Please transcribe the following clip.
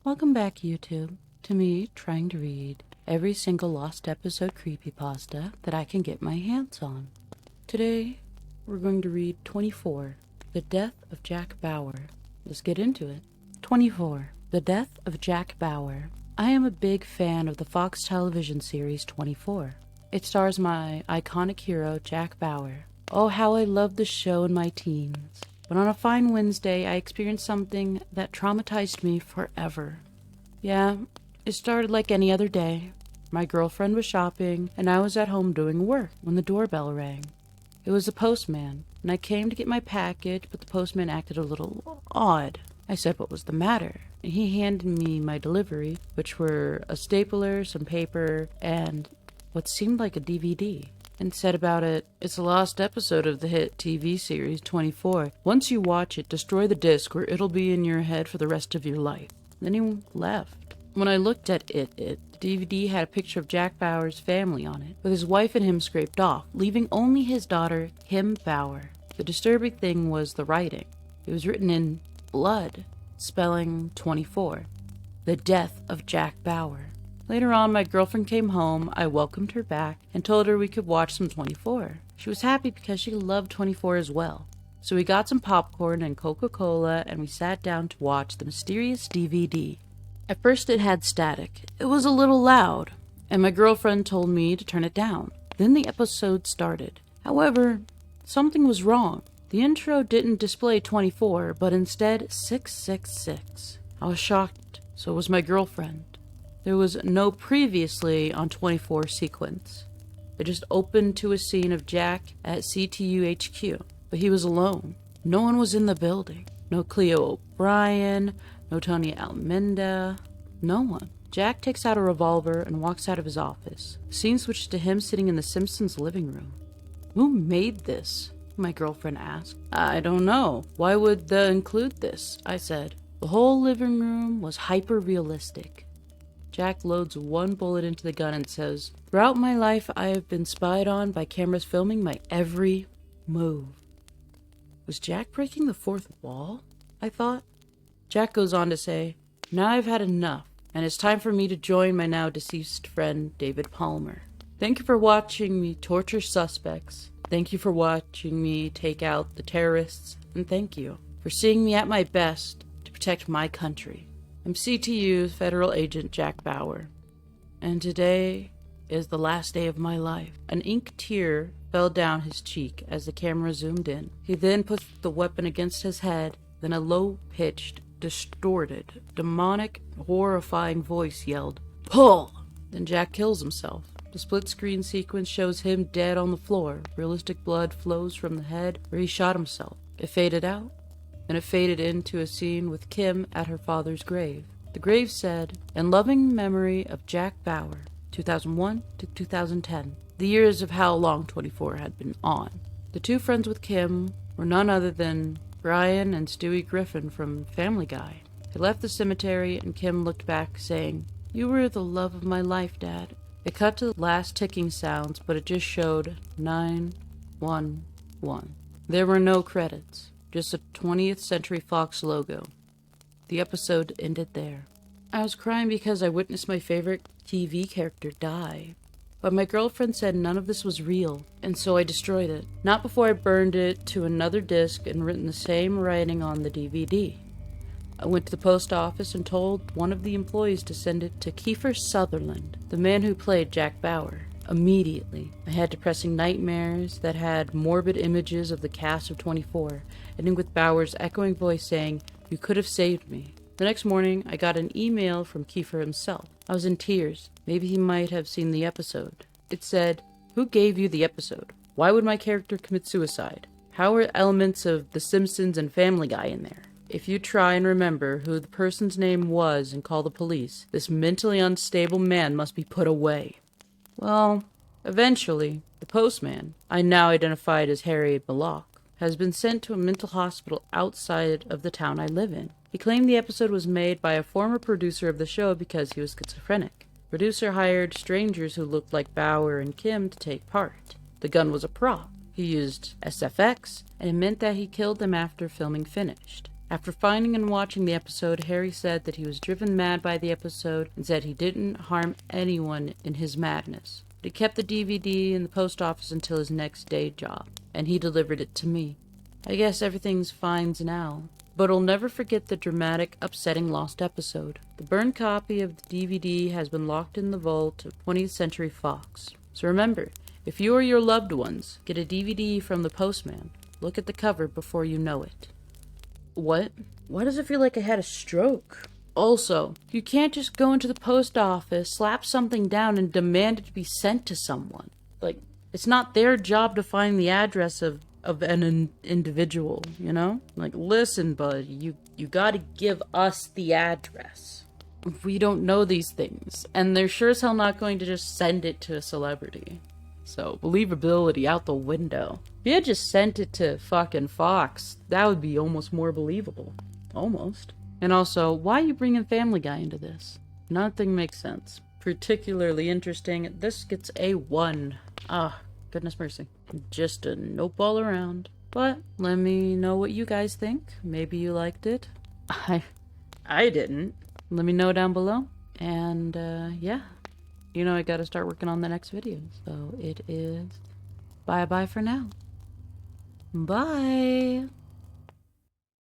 Welcome back, YouTube, to me trying to read every single lost episode creepypasta that I can get my hands on. Today, we're going to read 24, The Death of Jack Bauer. Let's get into it. 24, The Death of Jack Bauer. I am a big fan of the Fox television series 24. It stars my iconic hero, Jack Bauer. Oh, how I loved the show in my teens. But on a fine Wednesday, I experienced something that traumatized me forever. Yeah, it started like any other day. My girlfriend was shopping, and I was at home doing work when the doorbell rang. It was the postman, and I came to get my package, but the postman acted a little odd. I said what was the matter, and he handed me my delivery, which were a stapler, some paper, and what seemed like a DVD. And said about it, "It's a lost episode of the hit TV series 24. Once you watch it, destroy the disc or it'll be in your head for the rest of your life." Then he left. When I looked at the DVD had a picture of Jack Bauer's family on it, with his wife and him scraped off, leaving only his daughter, Kim Bauer. The disturbing thing was the writing. It was written in blood, spelling 24. The death of Jack Bauer. Later on, my girlfriend came home, I welcomed her back, and told her we could watch some 24. She was happy because she loved 24 as well. So we got some popcorn and Coca-Cola, and we sat down to watch the mysterious DVD. At first it had static. It was a little loud, and my girlfriend told me to turn it down. Then the episode started. However, something was wrong. The intro didn't display 24, but instead 666. I was shocked, so was my girlfriend. There was no previously on 24 sequence. It just opened to a scene of Jack at CTU HQ, but he was alone. No one was in the building. No Cleo O'Brien, no Tony Almeida, no one. Jack takes out a revolver and walks out of his office. The scene switched to him sitting in the Simpsons' living room. "Who made this?" my girlfriend asked. "I don't know. Why would they include this?" I said. The whole living room was hyper-realistic. Jack loads one bullet into the gun and says, "Throughout my life, I have been spied on by cameras filming my every move." Was Jack breaking the fourth wall? I thought. Jack goes on to say, "Now I've had enough, and it's time for me to join my now deceased friend, David Palmer. Thank you for watching me torture suspects. Thank you for watching me take out the terrorists, and thank you for seeing me at my best to protect my country. I'm CTU Federal Agent Jack Bauer, and today is the last day of my life." An ink tear fell down his cheek as the camera zoomed in. He then put the weapon against his head, then a low-pitched, distorted, demonic, horrifying voice yelled, "Pull!" Then Jack kills himself. The split-screen sequence shows him dead on the floor. Realistic blood flows from the head where he shot himself. It faded out. Then it faded into a scene with Kim at her father's grave. The grave said, "In loving memory of Jack Bauer, 2001 to 2010. The years of how long 24 had been on. The two friends with Kim were none other than Brian and Stewie Griffin from Family Guy. They left the cemetery, and Kim looked back, saying, 'You were the love of my life, Dad.' It cut to the last ticking sounds, but it just showed 911. There were no credits. Just a 20th Century Fox logo. The episode ended there. I was crying because I witnessed my favorite TV character die. But my girlfriend said none of this was real, and so I destroyed it. Not before I burned it to another disc and written the same writing on the DVD. I went to the post office and told one of the employees to send it to Kiefer Sutherland, the man who played Jack Bauer. Immediately, I had depressing nightmares that had morbid images of the cast of 24, ending with Bauer's echoing voice saying, "You could have saved me." The next morning, I got an email from Kiefer himself. I was in tears. Maybe he might have seen the episode. It said, "Who gave you the episode? Why would my character commit suicide? How are elements of The Simpsons and Family Guy in there? If you try and remember who the person's name was and call the police, this mentally unstable man must be put away." Well, eventually, the postman, I now identified as Harry Bullock, has been sent to a mental hospital outside of the town I live in. He claimed the episode was made by a former producer of the show because he was schizophrenic. The producer hired strangers who looked like Bauer and Kim to take part. The gun was a prop. He used SFX, and it meant that he killed them after filming finished. After finding and watching the episode, Harry said that he was driven mad by the episode and said he didn't harm anyone in his madness. But he kept the DVD in the post office until his next day job, and he delivered it to me. I guess everything's fine now, but I'll never forget the dramatic, upsetting lost episode. The burned copy of the DVD has been locked in the vault of 20th Century Fox. So remember, if you or your loved ones get a DVD from the postman, look at the cover before you know it. What? Why does it feel like I had a stroke? Also, you can't just go into the post office, slap something down, and demand it to be sent to someone. Like, it's not their job to find the address of an individual, you know? Like, listen, bud, you gotta give us the address. We don't know these things, and they're sure as hell not going to just send it to a celebrity. So, believability out the window. If you had just sent it to fucking Fox, that would be almost more believable. Almost. And also, why are you bringing Family Guy into this? Nothing makes sense. Particularly interesting. This gets a 1. Ah, goodness mercy. Just a nope all around. But, let me know what you guys think. Maybe you liked it. I didn't. Let me know down below. And, yeah. You know I gotta start working on the next video. So it is bye-bye for now. Bye!